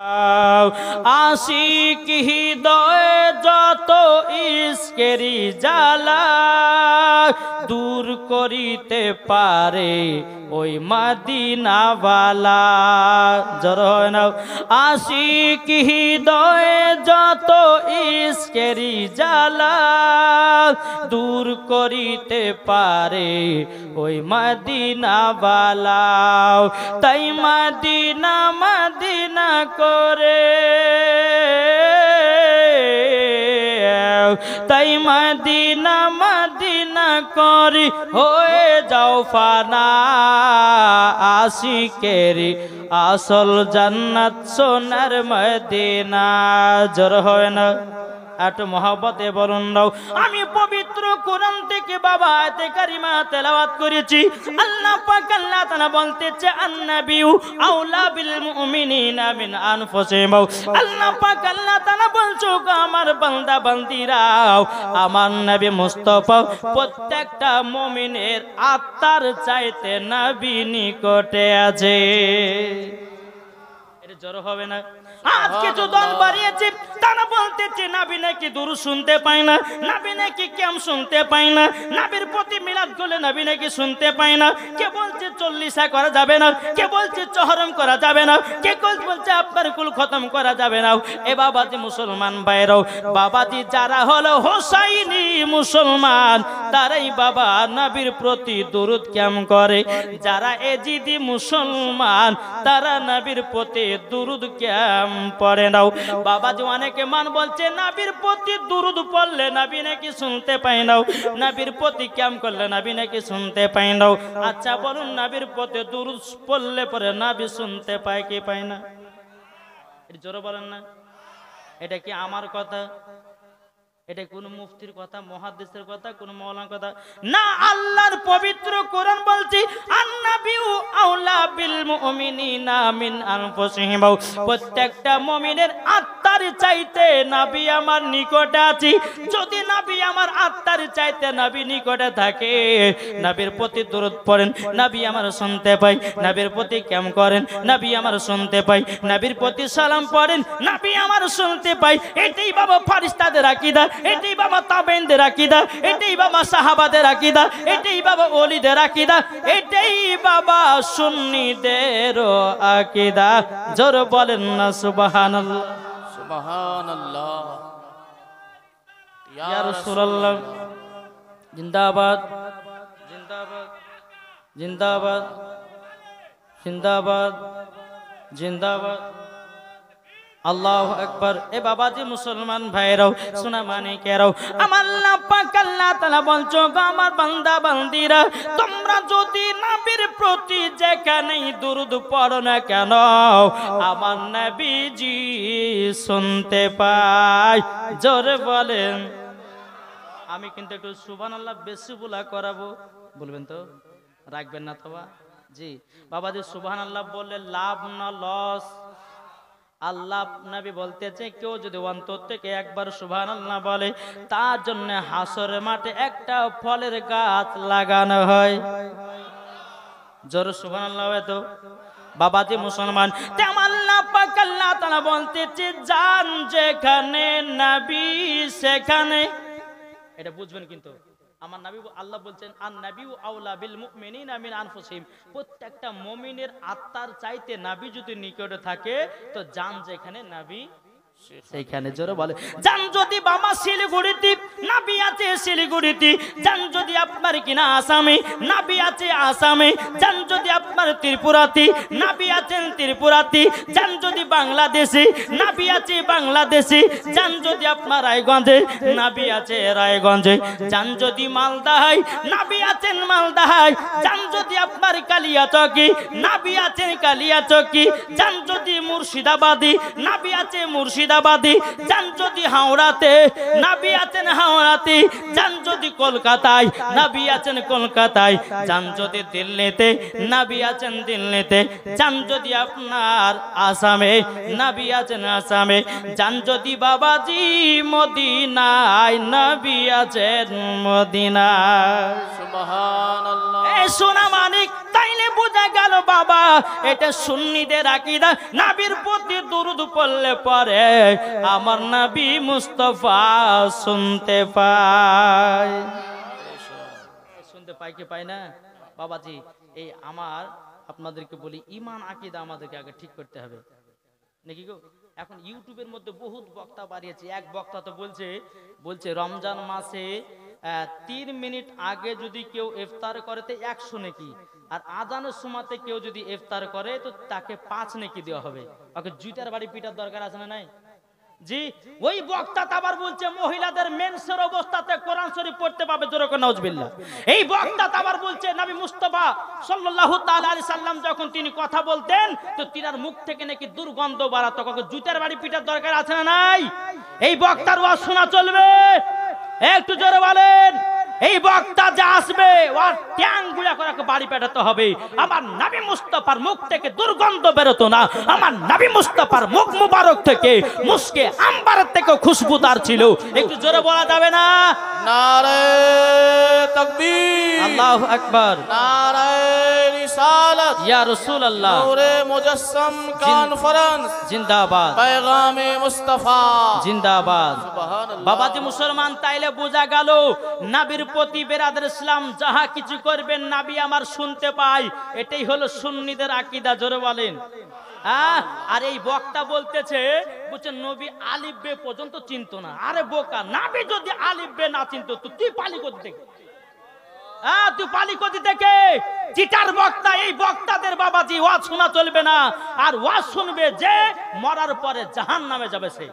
आशिक हृदय যত ইশকেরি জ্বালা দূর করিতে পারে ওই মদিনাওয়ালা। জোর হয় না। আশিক হৃদয় যত ইশকেরি জ্বালা দূর করিতে পারে ওই মদিনাওয়ালা। তাই মদিনা মদিনা করে তাই মদিনা মদিনা করি হয়ে যাও ফানা। আশিকেরি আসল জান্নাত সোনার মদিনা। জোর হয় না। এত মহব্বতে বলুন দাও। আমি পবিত্র কোরআন থেকে বাবা আয়াতে কারিমা তেলাওয়াত করেছি। আল্লাহ পাক আল্লাহ তাআলা বলতেছে আন-নাবিয়্যু আওলা বিল মুমিনিনা মিন আনফুসিহিম। আল্লাহ পাক আল্লাহ তাআলা বলছো আমার বান্দা বান্দিরা আমার নবী মুস্তাফা প্রত্যেকটা মুমিনের আত্মার চাইতে নবী নিকটে আছে। এটা জোর হবে না। আজ কিছু দল বাড়িয়েছে তারা বলতেছে নবী নাকি দুরূদ শুনতে পায় না, নবী নাকি কিয়াম শুনতে পায় না, নবীর প্রতি মিলাদ করলে নবী নাকি শুনতে পায় না। কে বলছে চল্লিশা করা যাবে না, কে বলছে চহরম করা যাবে না, কে বলছে আপনার কুল খতম করা যাবে না। এ বাবাজি মুসলমান ভাইরাও, বাবাজি যারা হলো হোসাইনি মুসলমান তারাই বাবা নবীর প্রতি দুরূদ কিয়াম করে। যারা এজিদি মুসলমান তারা নবীর প্রতি দুরূদ কিয়াম পড়ে নাও। বাবাজি অনেকে মান বলছে নবীর প্রতি দুরূদ পড়লে নবী নাকি শুনতে পায় না, নবীর প্রতি কিয়াম করলে নবী নাকি শুনতে পায় না। আচ্ছা বলুন নবীর প্রতি দুরূদ পড়লে পরে নবী শুনতে পায় কি পায় না? এটা জোরে বলেন না। এটা কি আমার কথা? এটা কোন মুফতির কথা, মুহাদ্দিসের কথা, কোন মাওলানার কথা না। আল্লাহর পবিত্র কোরআন বলছি আন-নাবিয়্যু আওলা বিল মুমিনিনা মিন আনফুসিহিম। প্রত্যেকটা মুমিনের আত্মার চাইতে নবী আমার নিকটে আছে। যদি নবী আমার আত্মার চাইতে নবী নিকটে থাকে, নবীর প্রতি দরুদ পড়েন, নবী আমার শুনতে পায়, নবীর প্রতি কিয়াম করেন, নবী আমার শুনতে পায়, নবীর প্রতি সালাম পড়েন, নবী আমার শুনতে পায়। এটাই বাবা ফেরেশতাদের আকীদা, এটাই বাবা তাবেঈনদের আকীদা, এটাই বাবা সাহাবাদের আকীদা, এটাই বাবা ওলিদের আকীদা, এটাই বাবা সুন্নিদের আকীদা। জোরে বলেন না সুবহানাল্লাহ। সুবহানাল্লাহ। ইয়া রাসূলুল্লাহ জিন্দাবাদ জিন্দাবাদ জিন্দাবাদ জিন্দাবাদ জিন্দাবাদ। আল্লাহু আকবার। এ বাবাজি মুসলমান ভাইরাও, শোনা মানে কেরাও, আমার আল্লাহ পাক আল্লাহ তাআলা বলছো আমার বান্দা বান্দিরা তোমরা যদি নবীর প্রতি যেখানেই দুরূদ পড়ো না কেন আমার নবীজি শুনতে পায়। জোরে বলেন। আমি কিন্তু একটু সুবহানাল্লাহ বেশি বলা করাবো, বলবেন তো? রাখবেন না তো? জি বাবাজি সুবহানাল্লাহ বললে লাভ না লস? আল্লাহ নবী বলতেছে কেউ যদি অন্তর থেকে একবার সুবহানাল্লাহ বলে তার জন্য হাসরের মাঠে একটা ফলের গাছ লাগানো হয়। জোরে সুবহানাল্লাহ। তো বাবাজি মুসলমান তেমন আল্লাহ পাক আল্লাহ তাআলা বলতেছে জান যেখানে নবী সেখানে। এটা বুঝবেন কিন্তু আমার নবী আল্লাহ বলছেন আন-নাবিয়্যু আওলা বিল মুমিনিনা মিন আনফুসিহিম। প্রত্যেকটা মুমিনের আত্মার চাইতে নবী যদি নিকটে থাকে তো জান যেখানে নবী সেইখানে। জোরে বলে। জান যদি বাবা শিলিগুড়িতে নবী আছে শিলিগুড়িতে, জান যদি আপনার কিনা আসামে নবী আছে আসামে, জান যদি আপনার ত্রিপুরাতে নবী আছেন ত্রিপুরাতে, জান যদি বাংলাদেশে নবী আছে বাংলাদেশে, জান যদি আপনার রায়গঞ্জে নবী আছে রায়গঞ্জে, জান যদি মালদায় নবী আছেন মালদায়, জান যদি আপনার কালিয়াচকে নবী আছেন কালিয়াচকে, জান যদি মুর্শিদাবাদী নবী আছে মুর্শিদাবাদী, জান যদি হাওড়াতে নবী আছেন হাওড়াতে, জান যদি কলকাতায় নবী আছেন কলকাতায়, জান যদি দিল্লিতে নবী আছেন দিল্লিতে, জান যদি আপনার আসামে নবী আছেন আসামে, জান যদি বাবাজি মদিনায় নবী আছেন মদিনায়। সুবহানাল্লাহ। এ সোনা মানিক তাইলে বুঝ বোঝা গেল বাবা এটা সুন্নিদের আকীদা। নবীর প্রতি দুরূদ পড়লে পরে আমার নবী মুস্তাফা শুনতে পায়। শুনতে পায় কি পায় না বাবাজি? এই আমার আপনাদেরকে বলি, ঈমান আকীদা আমাদেরকে আগে ঠিক করতে হবে নাকি গো? এখন ইউটিউবের মধ্যে বহুত বক্তা বাড়িয়েছে। এক বক্তা তো বলছে রমজান মাসে 3 মিনিট আগে যদি কেউ ইফতার করে তো 100 নেকি, আর আজানের সময়তে কেউ যদি ইফতার করে তো তাকে 5 নেকি দেওয়া হবে। ওকে জুতার বাড়ি পিটার দরকার আছে না নাই? জি, ওই বক্তা আবার বলছে মহিলাদের মেন্সের অবস্থাতে কোরআন শরীফ পড়তে পাবে, জোরে করে নাউজুবিল্লাহ। এই বক্তা আবার বলছে নবী মুস্তাফা সাল্লাল্লাহু তাআলা আলাইহি সাল্লাম যখন তিনি কথা বলতেন তো তিনার মুখ থেকে নাকি দুর্গন্ধ বাড়াতো। ওকে জুতার বাড়ি পিটার দরকার আছে না নাই? এই বক্তার ওয়াজ শোনা চলবে? একটু জোরে বলেন। এই বক্তা যা আসবে ওর ট্যাং গুলা করে বাড়ি পেটাতে হবে। আমার নবী মুস্তাফার মুখ থেকে দুর্গন্ধ বেরোতো না, আমার নবী মুস্তাফার মুখ মুবারক থেকে মুস্কে আম্বারের থেকে খুশবুদার ছিল। একটু জোরে বলা যাবে না? নারে তাকবীর, আল্লাহু আকবার, নারে রিসালাত, ইয়া রাসূলুল্লাহ, নূরে মুজাসসাম কনফারেন্স জিন্দাবাদ, পেগামে মুস্তাফা জিন্দাবাদ। সুবহানাল্লাহ। বাবাজি মুসলমান, তাইলে বোঝা গেল নবীর প্রতি বেরাদর ইসলাম যাহা কিছু করবেন নবী আমার শুনতে পায়। এটাই হলো সুন্নিদের আকীদা, জোরে বলেন। আর এই বক্তা বলতেছে নবী আলিফ বে পর্যন্ত চিনতো না। আরে বোকা, নবী যদি আলিফ বে না চিনতো তো তুই পালি কোথা থেকে? তুই পালি কোথা থেকে? চিটার বক্তা। এই বক্তাদের বাবাজি ওয়াজ শোনা চলবে না। আর ওয়াজ শুনবে যে মরার পরে জাহান্নামে যাবে সে।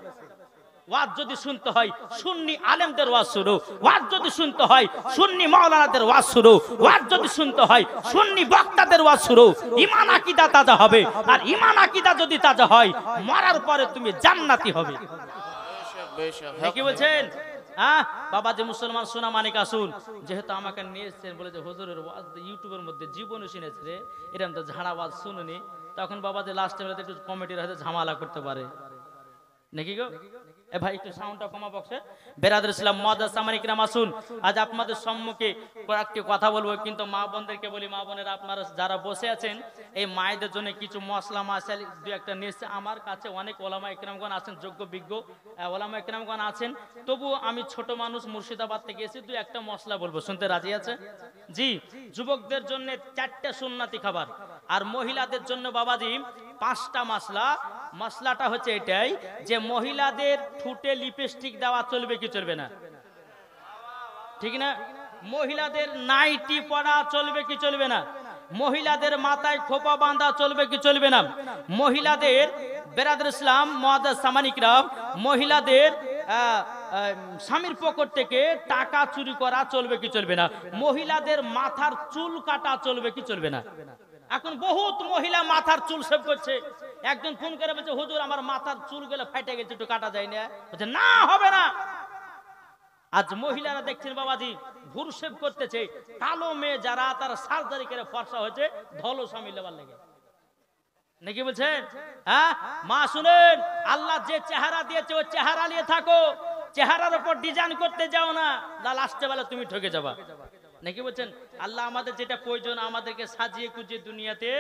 ওয়াজ যদি শুনতে হয় সুন্নি আলেমদের ওয়াজ শুরু, ওয়াজ যদি শুনতে হয় সুন্নি মাওলানাদের ওয়াজ শুরু, ওয়াজ যদি শুনতে হয় সুন্নি বক্তাদের ওয়াজ শুরু। ঈমান আকীদা তাজা হবে, আর ঈমান আকীদা যদি তাজা হয় মরার পরে তুমি জান্নাতি হবে। কি বলছেন? বাবাজি মুসলমান সোনা মানিক আসুন, যেহেতু আমাকে নিয়েছেন বলে যে হুজুরের ওয়াজ ইউটিউবের মধ্যে জীবনে শুনেছে রে, এরকম তো ঝাড়া ওয়াজ শুনুনি, তখন বাবাজি লাস্টে বেলাতে একটু কমিটির হয়তো ঝামেলা করতে পারে নাকি গো? এ ভাই একটু সাউন্ডটা কমা বক্সে। বেরাদর ইসলাম মুআজ্জাজ সামানিক রাম আসুন, আজ আপনাদের সম্মুখে কয়েকটি কথা বলবো, কিন্তু মা বোনদেরকে বলি, মা বোনেরা আপনারা যারা বসে আছেন এই মায়েদের জন্য কিছু মশলা মাসাল দু একটা নিয়েছে। আমার কাছে অনেক ওলামা ইকরামগণ আছেন, যোগ্য বিজ্ঞ ওলামা ইকরামগণ আছেন, তবু আমি ছোট মানুষ মুর্শিদাবাদ থেকে এসে দু একটা মশলা বলবো, শুনতে রাজি আছে? জি, যুবকদের জন্য 4টে সুন্নাতি খাবার, আর মহিলাদের জন্য বাবাজি 5টা মশলা। মশলাটা হচ্ছে এটাই যে মহিলাদের ঠোঁটে লিপস্টিক দেওয়া চলবে কি চলবে না? ঠিক না? মহিলাদের নাইটি পরা চলবে কি চলবে না? মহিলাদের মাথায় খোপা বাঁধা চলবে কি চলবে না? মহিলাদের বেরাদর ইসলাম মুআজ্জাজ সামানিক রাম, মহিলাদের স্বামীর পকেট থেকে টাকা চুরি করা চলবে কি চলবে না? মহিলাদের মাথার চুল কাটা চলবে কি চলবে না? এখন বহুত মহিলা মাথার চুল সেভ করছে। একজন ফোন করে বলছে হুজুর আমার মাথার চুল গুলো ফাইটে গেছে, একটু কাটা যায় না? বলছে না, হবে না। আজ মহিলারা দেখছেন বাবাজি ভুরু সেভ করতেছে। কালো মেয়ে যারা তারা সার্জারি করে ফর্সা হয়েছে ধলো স্বামী লেবার লেগে নাকি বলছেন? মা শুনেন, আল্লাহ যে চেহারা দিয়েছে ওই চেহারা নিয়ে থাকো, চেহারার উপর ডিজাইন করতে যাও না, লাস্টে বেলা তুমি ঠকে যাবা নাকি বলছেন? আল্লাহ আমাদের যেটা প্রয়োজন আমাদেরকে সাজিয়ে কুজিয়ে দুনিয়াতে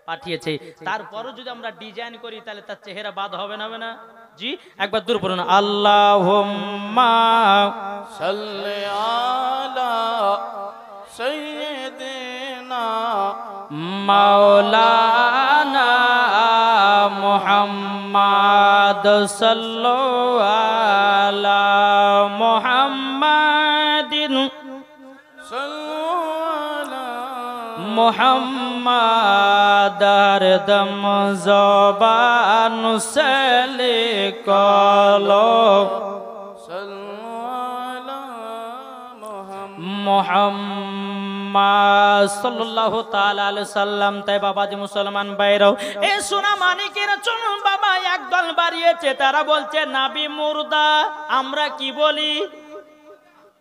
পাঠিয়েছে, তারপরও যদি আমরা ডিজাইন করি তাহলে তার চেহারা বাদ হবে না? হবে না? জি, একবার দূর পড়ুন, আল্লাহুম্মা সাল্লি আলা সাইয়্যিদিনা মাওলানা মুহাম্মাদ সাল্লাল্লাহু আলা মুহাম্মাদিন মুহাম্মাদার দম জবান সলে কলো মুহাম্মাদ সাল্লাল্লাহু তাআলা আলাইহি সাল্লাম। তাই বাবাজি মুসলমান ভাইরাও, এই সোনা মানিকের চলুন বাবা একদল বাড়িয়েছে, তারা বলছে নবী মুর্দা। আমরা কি বলি?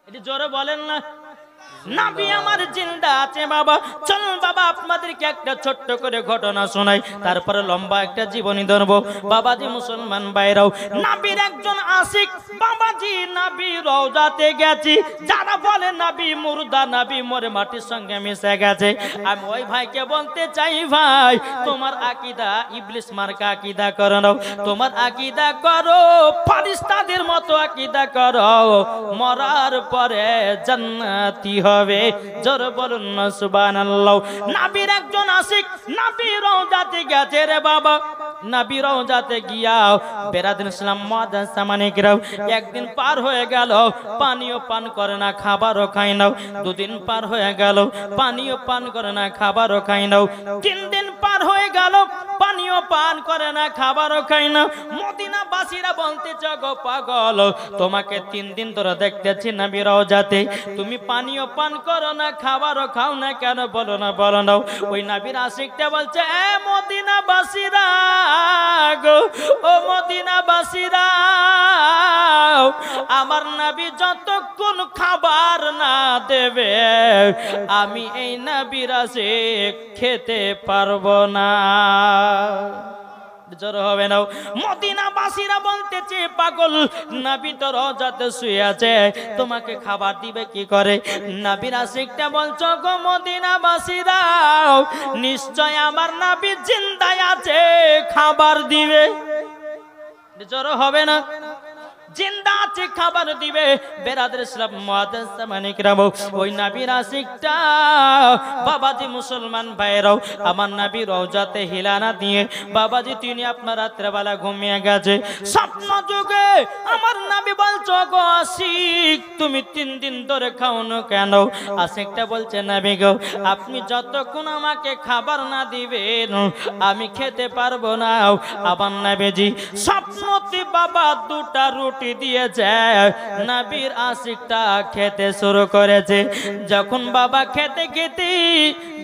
এটি জোরে বলেন না? নবী আমার জিন্দা আছে বাবা। চল বাবা আপনাদেরকে একটা ছোট্ট করে ঘটনা শোনাই, তারপরে লম্বা একটা জীবনী ধরবো। বাবাজি মুসলমান ভাইরাও, নবীর একজন আশিক বাবাজি নবী রওজাতে গেছি। যারা বলে নবী মুর্দা, নবী মরে মাটির সঙ্গে মিশে গেছে, আমি ওই ভাইকে বলতে চাই, ভাই তোমার আকীদা ইবলিস মার্কা আকীদা করো না, তোমার আকীদা করো ফেরেশতাদের মতো আকীদা করো, মরার পরে জান্নাতি হবে। জোর বলুন না সুবহানাল্লাহ। নবীর একজন আশিক নবী রওজাতে গেছে রে বাবা। নবী রওজাতে গিয়া বেরাদিন ইসলাম মুআদ্দাস সামানিকরাও, একদিন পার হয়ে গেল, পানিও পান করে না, খাবারও খায় না। দুদিন পার হয়ে গেল, পানিও পান করে না, খাবারও খায় না। 3 দিন পার হয়ে গেল, পানিও পান করে না, খাবারও খায় না। মদিনাবাসীরা বলতেছে, গো পাগল, তোমাকে 3 দিন ধরে দেখতেছি নবী রওজাতে, তুমি পানিও পান করো না, খাবারও খাও না, কেন বলো না, বলো না। ওই নবীর আশিকটা বলছে, এ মদিনাবাসীরা গো, ও মদিনাবাসীরা, আমার নবী যতক্ষণ খাবার না দেবে আমি এই নবীর আশিক খেতে পারবো না। জোর হবে না। মদিনাবাসীরা বলতেছে, পাগল, নবী তো রওজাতে শুয়ে আছে, তোমাকে খাবার দিবে কি করে? নবীর আশিকটা বলছো, গো মদিনাবাসীরা, নিশ্চয় আমার নবী জিন্দায় আছে, খাবার দিবে। জোর হবে না? জিন্দা আছে, খাবার দিবে। বেরাদের ইসলাম মুআদ্দাস সামানিকরাও, ওই নবীর আশিকটা বাবাজি মুসলমান ভাইরাও, আমার নবী রওজাতে হিলানা দিয়ে বাবাজি তিনি আপনার রাত্রেবেলা ঘুমিয়ে গেছে। স্বপ্ন যুগে আমার নবী বলছো, গো আশিক, তুমি 3 দিন ধরে খাও না কেন? আশিকটা বলছে, নবী গো, আপনি যতক্ষণ আমাকে খাবার না দিবেন আমি খেতে পারবো না। আমার নবীজি স্বপ্নতে বাবা 2টা রুটি দিয়েছে, নবীর আশিকটা খেতে শুরু করেছে। যখন বাবা খেতে খেতে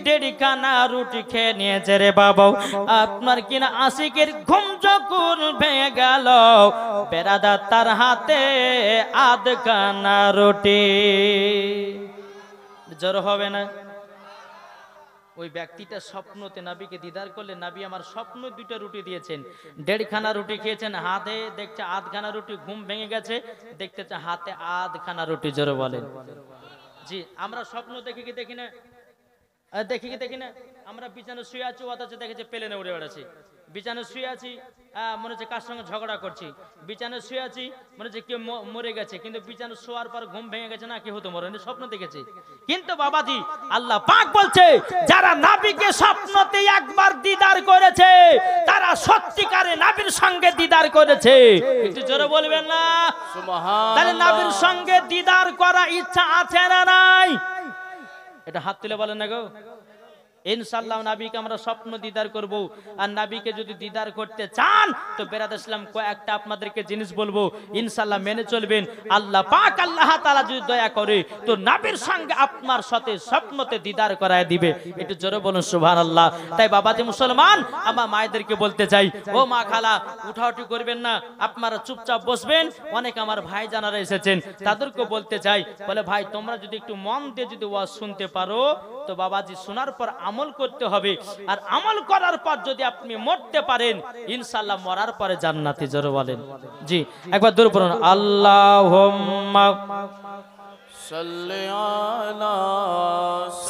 1.5 খানা রুটি খেয়ে নিয়েছে রে বাবা, আপনার কিনা আশিকের ঘুম যখন ভেঙে গেল, বেরাদার তার হাতে 1/2 খানা রুটি। জোর হবে না? ওই ব্যক্তিটা স্বপ্নতে নবীকে দিদার করলে, নবী আমার স্বপ্ন 2টা রুটি দিয়েছেন, 1.5 খানা রুটি খেয়েছেন, হাতে দেখছে 1/2 খানা রুটি, ঘুম ভেঙে গেছে, দেখতেছে হাতে 1/2 খানা রুটি। জোরে বলেন। জি, আমরা স্বপ্ন দেখি কি দেখি না? দেখি কি দেখি না? আমরা বিছানে শুয়ে আছি, অথচ দেখেছে প্লেনে উড়ে বেড়াচ্ছি। বিছানে শুয়ে আছি, মনে হচ্ছে কার সঙ্গে ঝগড়া করছি। বিছানে শুয়ে আছি, মনে হচ্ছে কেউ মরে গেছে, কিন্তু বিছানে শোয়ার পর ঘুম ভেঙে গেছে, না কেউ হতো মরে, স্বপ্ন দেখেছে। কিন্তু বাবাজি আল্লাহ পাক বলছে, যারা নবীকে স্বপ্নতে একবার দিদার করেছে তারা সত্যিকারে নবীর সঙ্গে দিদার করেছে। একটু জোরে বলবেন না সুবহানাল্লাহ? তাহলে নবীর সঙ্গে দিদার করা ইচ্ছা আছে না নাই? এটা হাত তুলে বলেন না গো। ইনশাআল্লাহ নবীকে আমরা স্বপ্ন দিদার করব। আর নবীকে যদি দিদার করতে চান তো বেরাদার ইসলাম কয়েকটা আপনাদেরকে জিনিস বলবো, ইনশাআল্লাহ মেনে চলবেন। আল্লাহ পাক আল্লাহ তাআলা যদি দয়া করে তো নবীর সঙ্গে আপনার সাথে স্বপ্নতে দিদার করায় দিবে। একটু জোরে বলুন সুবহানাল্লাহ। তাই বাবাজি মুসলমান, আমার মায়েদেরকে বলতে চাই, ও মা খালা, উঠাউঠি করবেন না, আপনারা চুপচাপ বসবেন। অনেক আমার ভাই জানারা এসেছেন, তাদেরকে বলতে চাই, বলে ভাই তোমরা যদি একটু মন দিয়ে যদি ওয়াজ শুনতে পারো তো বাবাজি শোনার পর আমল করতে হবে। আর আমল করার পর যদি আপনি মরতে পারেন, ইনশাআল্লাহ মরার পরে জান্নাতে। জোরে বলেন। জি, একবার দূর পড়ুন, আল্লাহুম্মা সাল্লি আলা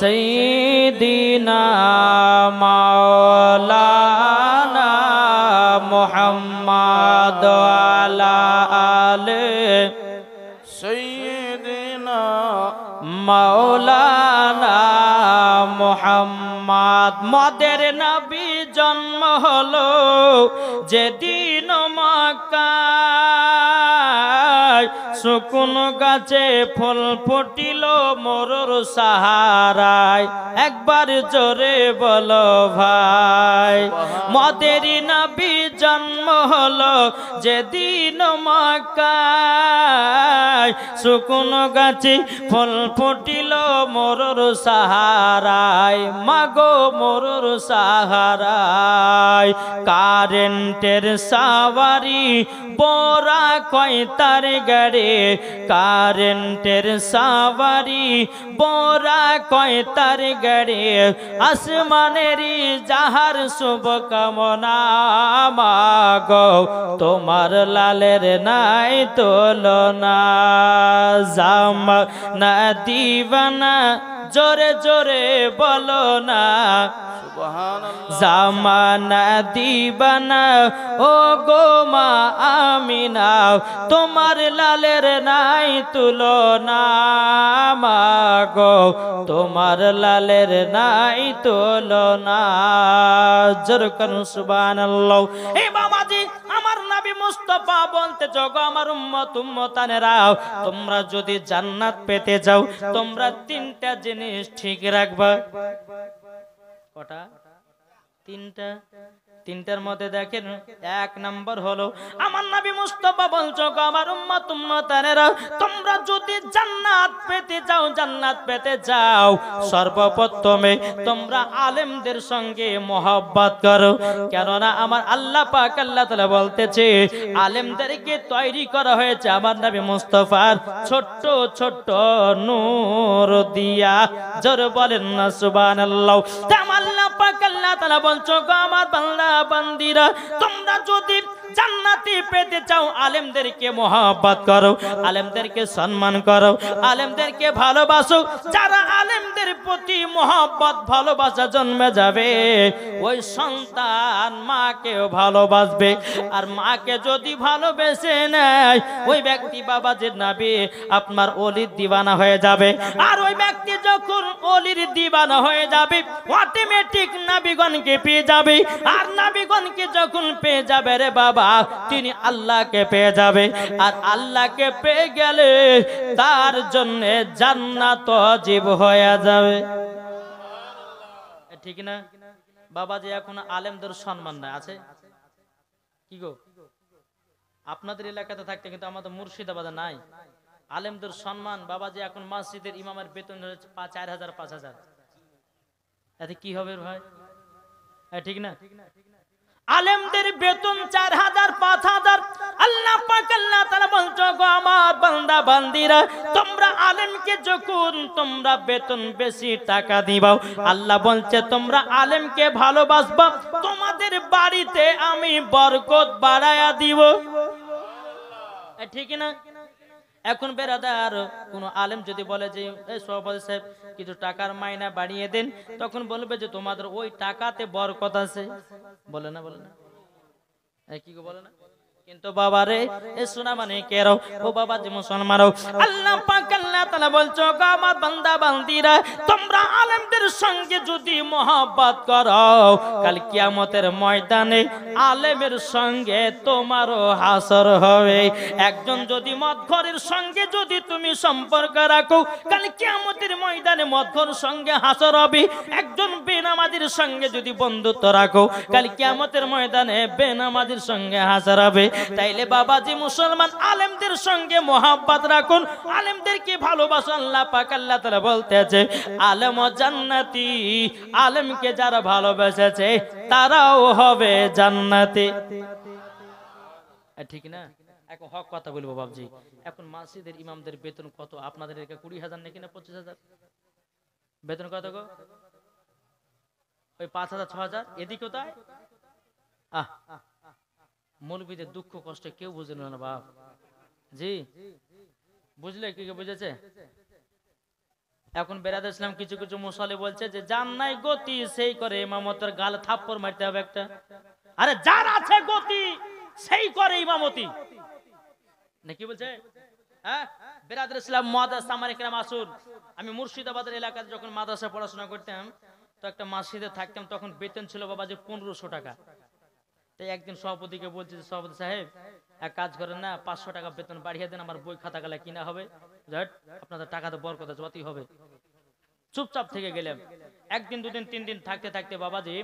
সাইয়্যিদিনা মাওলানা মুহাম্মাদ আলা আলি সাইয়্যিদিনা মাওলানা মুহাম্মদ। মদের নবী জন্ম হলো যেদিন মক্কায়, সুকুন গাছে ফুল ফুটিল মরুর সাহারায়। একবার জোরে বলো ভাই, মদের নবী জন্ম হলো যেদিন মক্কায় শুকনো গাছে ফল ফুটিল মরুর সাহারায় মাগো মরুর সাহারায় কারেন্টের সাওয়ারি বোরা কয় তার গাড়ি কারেন্টের সাওয়ারি বোরা কয় তার গাড়ি আসমানেরই যাহার শুভ কামনা মাগো তোমার লালের নাই তুলনা জামা না দিবানা জোরে জোরে বলো না সুবহানাল্লাহ জামানা দিবানা ও গো মা আমিনা তোমার লালের নাই তুলনা মাগো তোমার লালের নাই তুলনা জোরে করুন সুবহানাল্লাহ। এই বাবাজি আমার নবী মুস্তাফা বলতে জগো আমার উম্মত উম্মতানেরা তোমরা যদি জান্নাত পেতে যাও তোমরা তিনটা জিনিস ঠিক রাখবা। কটা? তিনটা। তিনটার মধ্যে দেখেন এক নাম্বার হলো আমার নবী মুস্তাফা বলছো গো আমার উম্মত উম্মতানেরা তোমরা যদি জান্নাত পেতে যাও সর্বপ্রথমে তোমরা আলেমদের সঙ্গে মহব্বত করো। কেননা আমার আল্লাহ পাক আল্লাহ তাআলা বলতেছে আলেমদেরকে তৈরি করা হয়েছে আমার নবী মুস্তাফার ছোট্ট ছোট্ট নূর দিয়া। জোরে বলেন না সুবহানাল্লাহ। আমার আল্লাহ পাক আল্লাহ তাআলা বলছো গো আমার বান্দা বান্দিরা তোমরা যদি জান্নাতি পেতে চাও আলেমদেরকে মহব্বত করো, আলেমদেরকে সম্মান করো, আলেমদেরকে ভালোবাসো। যারা আলেমদের প্রতি মহব্বত ভালোবাসা জন্মে যাবে ওই সন্তান মাকেও ভালোবাসবে। আর মাকে যদি ভালোবেসে নেয় ওই ব্যক্তি বাবাজির নবী আপনার ওলির দিওয়ানা হয়ে যাবে। আর ওই ব্যক্তি যখন ওলির দিওয়ানা হয়ে যাবে অটোমেটিক নবীগণকে পেয়ে যাবে। আর নবীগণকে যখন পেয়ে যাবে রে বাবা তিনি আল্লাহকে পেয়ে যাবে। আর আল্লাহকে পেয়ে গেলে তার জন্য জান্নাত ওয়াজিব হয়ে যাবে। ঠিক না বাবাজি? এখন আলেমদের সম্মান না আছে কি গো? আপনাদের এলাকাতে থাকতে কিন্তু আমাদের মুর্শিদাবাদে নাই আলেমদের সম্মান। বাবাজি এখন মসজিদের ইমামের বেতন হচ্ছে 4000 5000, এতে কি হবে ভাই? ঠিক না? আলেমদের বেতন 4000 5000। আল্লাহ পাক আল্লাহ তাআলা বলছো গো আমার বান্দা বান্দিরা তোমরা আলেমকে যখন তোমরা বেতন বেশি টাকা দিবাও আল্লাহ বলছে তোমরা আলেমকে ভালোবাসবা তোমাদের বাড়িতে আমি বরকত বাড়ায়া দিব। ঠিক না? এখন বেরাদার কোন আলেম যদি বলে যে এই সভাপতি সাহেব কিছু টাকার মাইনা বাড়িয়ে দেন তখন বলবে যে তোমাদের ওই টাকাতে বরকত আছে। বলে না কি গো বলে না? কিন্তু বাবা রে এ শোনা মানে কেরো ও বাবা যে মুসলমানও আল্লাহ পাক আল্লাহ তাআলা বলছো গো আমার বান্দা বান্দিরা তোমরা আলেমদের সঙ্গে যদি মহব্বত করো কাল কিয়ামতের ময়দানে আলেমের সঙ্গে তোমারও হাসর হবে। একজন যদি মদখোরের সঙ্গে যদি তুমি সম্পর্ক রাখো কাল কিয়ামতের ময়দানে মদখোর সঙ্গে হাসর হবে। একজন বেনামাজির সঙ্গে যদি বন্ধুত্ব রাখো কাল কিয়ামতের ময়দানে বেনামাজির সঙ্গে হাসর হবে। তাইলে বাবাজি মুসলমান আলেমদের সঙ্গে মহব্বত রাখুন, আলেমদেরকে ভালোবাসুন। আল্লাহ পাক আল্লাহ তাআলা বলতেছে আলেম জান্নাতি, আলেমকে যারা ভালোবেসেছে তারাও হবে জান্নাতি। ঠিক না? এখন হক কথা বলবো বাবজি। এখন মসজিদের ইমামদের বেতন কত? আপনাদের এলাকায় 20000 নাকি না 25000 বেতন? কত গো? ওই 5000 6000 এদিকে তাই। মৌলবীদের দুঃখ কষ্ট কেউ বুঝল না বাপ জি। বুঝলে কি বুঝেছে? এখন বেরাদ ইসলাম কিছু কিছু মুসল্লি বলছে যে যার নাই গতি সেই করে ইমামতের গালে থাপ্পড় মারতে হবে একটা। আরে যার আছে গতি সেই করে ইমামতি নাকি বলছে? হ্যাঁ বেরাদ ইসলাম মাদ্রাসা আমার একরাম আসুন। আমি মুর্শিদাবাদের এলাকাতে যখন মাদ্রাসা পড়াশোনা করতাম তো একটা মসজিদে থাকতাম তখন বেতন ছিল বাবা যে 1500 টাকা। তাই একদিন সভাপতিকে বলছে যে সভাপতি সাহেব এক কাজ করেন না 500 টাকা বেতন বাড়িয়ে দেন আমার বই খাতা গালা কিনা হবে। আপনাদের টাকা তো বরকত যতই হবে চুপচাপ থেকে গেলাম। একদিন দুদিন তিন দিন থাকতে থাকতে বাবাজি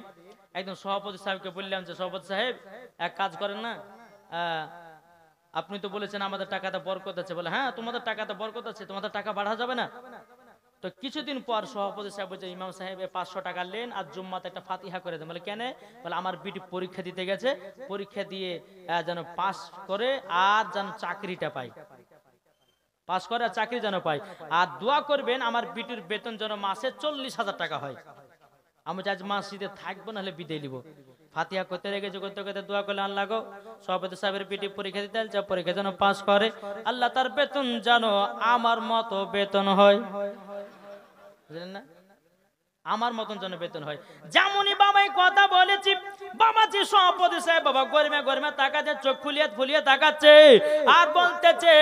একদম সভাপতি সাহেবকে বললাম যে সভাপতি সাহেব এক কাজ করেন না, আপনি তো বলেছেন আমাদের টাকাতে বরকত আছে। বলে হ্যাঁ তোমাদের টাকাতে বরকত আছে, তোমাদের টাকা বাড়া যাবে না। তো কিছুদিন পর সভাপতি সাহেব বলছে ইমাম সাহেব 500 টাকা নেন আর জুম্মাতে একটা ফাতিহা করে দেন। বলে কেন? বলে আমার বিটি পরীক্ষা দিতে গেছে, পরীক্ষা দিয়ে যেন পাস করে আর যেন চাকরিটা পায়, পাস করে আর চাকরি যেন পায়, আর দোয়া করবেন আমার বিটির বেতন যেন মাসে 40,000 টাকা হয়। আমি আজ মসজিদে থাকবো নাহলে বিদায় নিব। ফাতিহা করতে রেখেছে, করতে করতে দোয়া করলে আল্লাহ গো সভাপতি সাহেবের বিটি পরীক্ষা দিতে যা পরীক্ষা যেন পাস করে, আল্লাহ তার বেতন যেন আমার মতো বেতন হয়, বুঝলেন না, আমার মতন যেন বেতন হয়। যেমনই বাবাই কথা বলেছি বাবাজি সভাপতি সাহেব বাবা গরমে গরমে তাকাচ্ছে, চোখ ফুলিয়ে ফুলিয়ে তাকাচ্ছে আর বলতেছে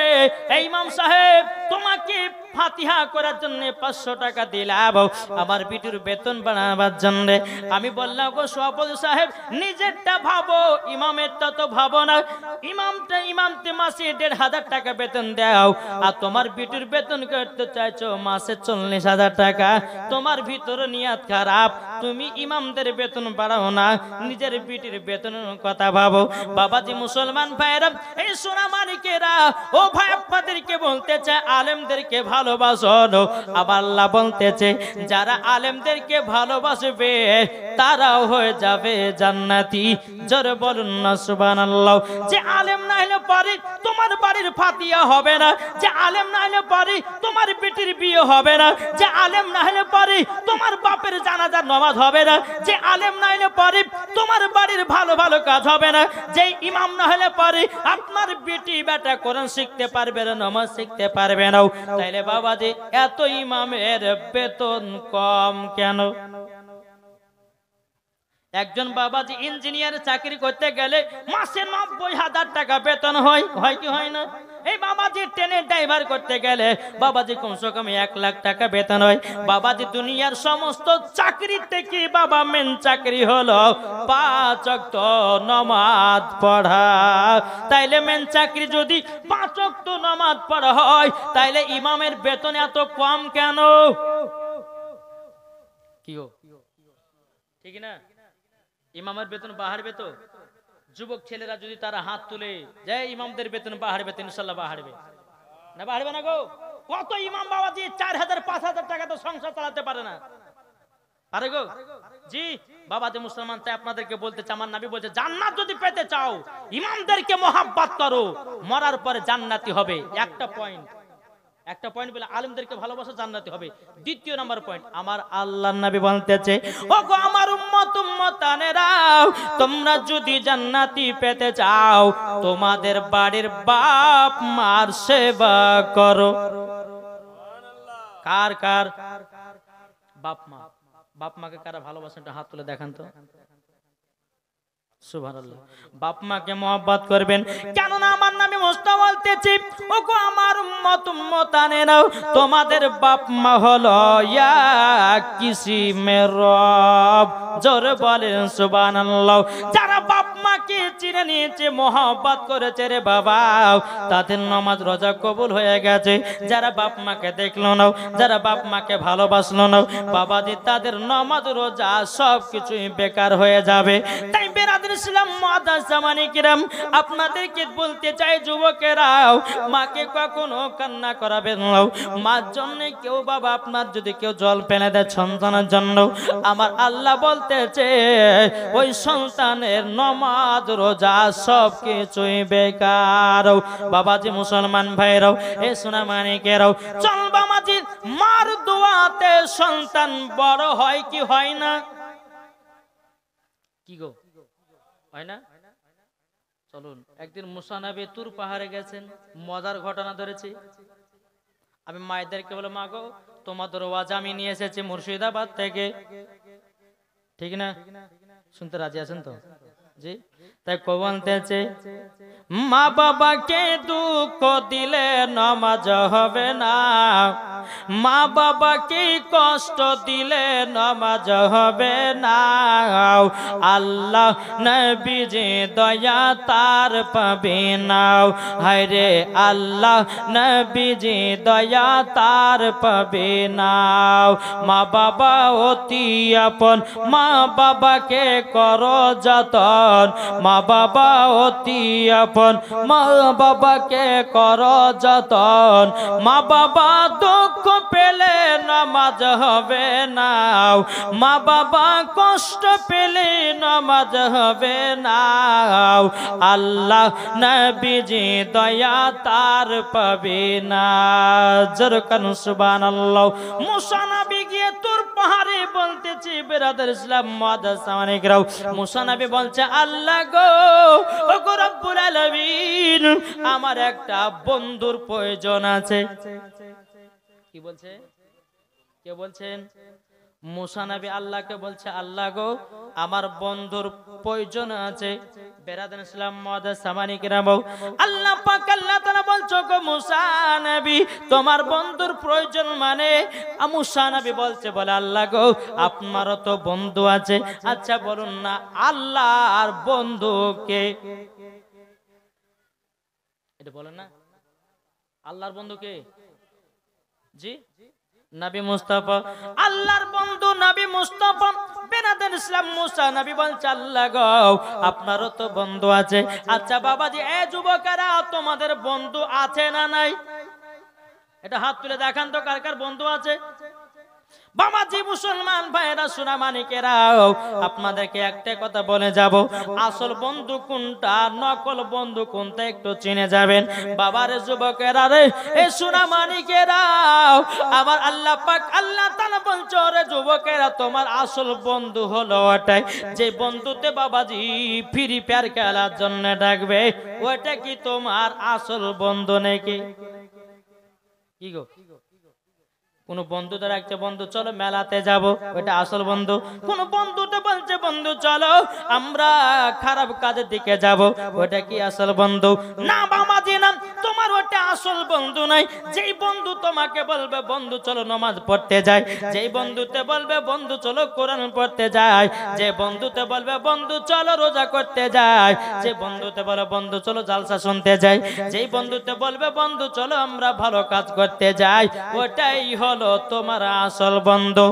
এই ইমাম সাহেব তোমাকে ফাতিহা করার জন্য 500 টাকা দিলাম আমার বিটির বেতন বাড়াবার জন্য। আমি বললাম গো সভাপতি সাহেব নিজেরটা ভাবো, ইমামেরটা তো ভাবো না। ইমামতে মাসে 1,500 টাকা বেতন দাও আর তোমার বিটির বেতন করতে চাইছো মাসে 40,000 টাকা। তোমার ভিতরে নিয়ত খারাপ, তুমি ইমামদের বেতন বাড়াও না, নিজের বিটির বেতনের কথা ভাবো। বাবাজি মুসলমান ভাইরা, এই সোনা মানিকেরা, ও ভাই আপনাদেরকে বলতে চায় আলেমদেরকে ভালোবাসো। আবার আল্লাহ বলতেছে যারা আলেমদেরকে ভালোবাসবে তারাও হয়ে যাবে জান্নাতি। জোরে বলুন না সুবহানাল্লাহ। যে আলেম না হলে পারে তোমার বাড়ির ফাতিহা হবে না, যে আলেম না হলে পারে তোমার বিটির বিয়ে হবে না, যে আলেম না হলে পারে তোমার বাপের জানাজার নামাজ হবে না, যে আলেম না হলে পারে তোমার বাড়ির ভালো ভালো কাজ হবে না, যে ইমাম না হলে পারে আপনার বেটি বেটা কোরআন শিখতে পারবে না, নামাজ শিখতে পারবে না। তাইলে বাবাজি এত ইমামের বেতন কম কেন? একজন বাবাজি ইঞ্জিনিয়ার চাকরি করতে গেলে মাসে 90,000 টাকা বেতন হয়, হয় কি হয় না? এই বাবাজি ট্রেনের ড্রাইভার করতে গেলে বাবাজি কমসে কম 1 লাখ টাকা বেতন হয়। বাবাজি দুনিয়ার সমস্ত চাকরি থেকে বাবা মেন চাকরি হলো 5 ওয়াক্ত নামাজ পড়া। তাইলে মেন চাকরি যদি 5 ওয়াক্ত নামাজ পড়া হয় তাইলে ইমামের বেতন এত কম কেন? কি গো ঠিক না? ইমামের বেতন বাড়বে তো? যুবক ছেলেরা যদি তারা হাত তুলে যে ইমামদের বেতন বাড়বে, ইনশাআল্লাহ বাড়বে না? বাড়বে না গো? কত ইমাম বাবাজি 4,000-5,000 টাকা তো সংসার চালাতে পারে না, পারে গো? জি বাবাজি মুসলমান, তাই আপনাদেরকে বলতে চাই আমার নবী বলছে জান্নাত যদি পেতে চাও ইমামদেরকে মহব্বত করো, মরার পরে জান্নাতি হবে। একটা পয়েন্ট বলে আলেমদেরকে ভালোবাসা জান্নাতি হবে। দ্বিতীয় নাম্বার পয়েন্ট আমার আল্লাহর নবী বলতেছে ওগো আমার উম্মতানেরা, তোমরা যদি জান্নাতি পেতে চাও তোমাদের বাড়ির বাপ মার সেবা করো। কার কার বাপ মা? বাপ মাকে কারা ভালোবাসেন হাত তুলে দেখান তো। সুবহানাল্লাহ। বাপ মাকে মহব্বত করবেন, কেননা আমার নামে মুস্তাফা বলতেছি ওগো আমার উম্মতানেরা, তোমাদের বাপ মা হলো ইয়া কিসিমের রব। জোরে বলেন সুবহানাল্লাহ। যারা বাপ মাকে চিনে নিয়েছে, মহব্বত করেছে রে বাবা, তাদের নামাজ রোজা কবুল হয়ে গেছে। যারা বাপ মাকে দেখলো না, যারা বাপ মাকে ভালোবাসলো না বাবাজি, তাদের নামাজ রোজা সবকিছুই বেকার হয়ে যাবে। তাই বেরাদর ইসলাম মুআদ্দাস জামানি কিরাম, আপনাদেরকে বলতে চাই যুবকেরাও মাকে কখনো কান্না করাবেন না। মার জন্য কেউ বাবা আপনার যদি কেউ জল ফেলে দেয় সন্তানের জন্য, আমার আল্লাহ বলতেছে ওই সন্তানের নামাজ রোজা সবকিছুই বেকার। বাবাজি মুসলমান ভাইরাও, এ সোনা মানিকেরাও, চল বাবাজি মার দোয়াতে সন্তান বড় হয় কি হয় না? কি গো হয় না? চলুন একদিন মুসা নবী তুর পাহাড়ে গেছেন, মজার ঘটনা ধরেছি। আমি মায়েদেরকে বলে মা গো তোমাদের ওয়াজ আমি নিয়ে এসেছি মুর্শিদাবাদ থেকে, ঠিক না? শুনতে রাজি আছেন তো? জি তাই কো বলতেছে মা বাবাকে দুঃখ দিলে নামাজ হবে না, মা বাবাকে কষ্ট দিলে নামাজ হবে না। আল্লাহ নবীজি দয়া তার পাবে না, হায় রে আল্লাহ নবীজি দয়া তার পাবে না। মা বাবা অতি আপন, মা বাবাকে করো যতন, মা বাবা অতি আপন, মা বাবাকে করো যতন। মা বাবা দুঃখ পেলে নামাজ হবে না, মা বাবা কষ্ট পেলে নামাজ হবে না। আল্লাহ নবীজি দয়া তার পাবে না। যেরকম সুবহানাল্লাহ। মুসা নবী গিয়ে তোর পাহাড়ে বলতেছি বেরাদার ইসলাম মাদাসামানিকরাও, মুসা নবী বলছে আল্লাহ গো ও গো রব্বুল আলামিন, আমার একটা বন্ধুর প্রয়োজন আছে। কি বলছে? কে বলছেন? মুসা নবী আল্লাহকে বলছে আল্লাহ গো আমার বন্ধুর প্রয়োজন আছে। বেরাদার ইসলাম মাদাসামানিকরাও, আল্লাহ পাক আল্লাহ তাআলা বলছো গো মুসা নবী তোমার বন্ধুর প্রয়োজন মানে? মুসা নবী বলছে বলে আল্লাহ গো আপনারও তো বন্ধু আছে, আচ্ছা বলুন না আল্লাহ আর বন্ধুকে, এটা বলেন না আল্লাহর বন্ধু কে? জি নবী মুস্তাফা, আল্লাহর বন্ধু নবী মুস্তাফা। বেরাদার ইসলাম মুসা নবী বলছে আল্লাহ গো আপনারও তো বন্ধু আছে, আচ্ছা বাবাজি এ যুবকেরা তোমাদের বন্ধু আছে না নাই? এটা হাত তুলে দেখান তো কার কার বন্ধু আছে। বাবাজি মুসলমান ভাইরা সোনা মানিকেরাও, আপনাদেরকে একটা কথা বলে যাব, আসল বন্ধু কোনটা নকল বন্ধু কোনটা একটু চিনে যাবেন। বাবারে যুবকেরা রে এ সোনা মানিকেরাও, আমার আল্লাহ পাক আল্লাহ তাআলা বলছে রে যুবকেরা তোমার আসল বন্ধু হলো ওটাই যে বন্ধুতে বাবাজি ফ্রি ফায়ার খেলার জন্য ডাকবে, ওটা কি তোমার আসল বন্ধু নাকি? কি গো কোন বন্ধু দ্বারা একটা বন্ধু চলো মেলাতে যাব, ওটা আসল বন্ধু? কোন বন্ধুটা বলছে বন্ধু চলো আমরা খারাপ কাজের দিকে যাব, ওটা কি আসল বন্ধু? না বাবাজি না, তোমার ওটা আসল বন্ধু নাই। যেই বন্ধু তোমাকে বলবে বন্ধু চলো নামাজ পড়তে যাই, যেই বন্ধুতে বলবে বন্ধু চলো কোরআন পড়তে যাই, যে বন্ধুতে বলবে বন্ধু চলো রোজা করতে যাই, যে বন্ধুতে বলে বন্ধু চলো জালসা শুনতে যাই, যেই বন্ধুতে বলবে বন্ধু চলো আমরা ভালো কাজ করতে যাই, ওটাই হলো তোমার আসল বন্ধু।